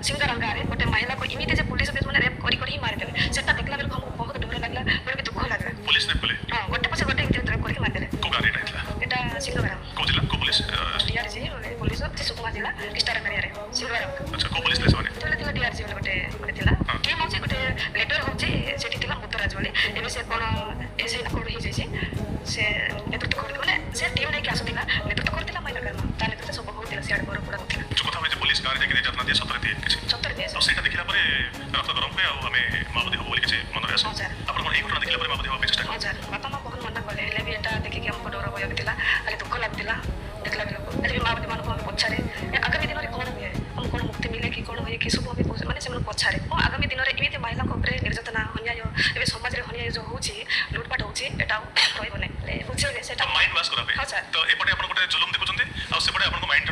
सिंगरंगा रे गोटे महिला को इमिते जे पुलिस माने रेप करी करी मार देले सेटा देखला बेल हमको बहुत डर लागला बड़ के दुख लागला पुलिस ने बोले हां गोटे पछे गोटे इमिते रेप करी मार देले को गाड़ी नाइतला एटा सिंगरंगा को जिला को पुलिस डीआर जी पुलिस से सुकुमा जिला स्टार एरिया रे सिंगरंगा अच्छा को पुलिस ले सवाने तले तले डीआर जी गोटे गोटे थिला के मौजे गोटे लेटर होचे सेठी थिला मुतराज वाली एबे से कोन एसे ना कोड ही जैसे से नेतृत्व कर माने से टीम नै के आसुतिला नेतृत्व करतिला महिला कर्म ता नेतृत्व सब बहुत थिला सियाड बड़ पड़ा थिला जो कथा में पुलिस गाड़ी देखि जतना दिए सतर दिए किछि सत्तर दिए तो सेटा देखिला परे रक्त गरम पे आ हमें माओवादी हो बोली किछि मन रे आसे आपण कोन एई घटना देखिला परे माओवादी हो पे चेष्टा हजार बापा माँ बहुत मना कले हेले भी एटा देखि के हमको डर भय होतिला खाली दुख लागतिला देखला बेलो अरे माओवादी मान को पछारे आगामी दिन रे कोन हुए हम कोन मुक्ति मिले कि कोन होय कि सब हम माने से मन पछारे आगामी दिन रे इमिते महिला को ऊपर निर्यातना अन्याय एबे समाज रे अन्याय जो होची लूटपाट होची एटा होइबने बुझेले सेटा माइंड वाश करा पे हां सर तो एपटे आपण गोटे जुलुम देखुचंती आ सेपटे आपण को माइंड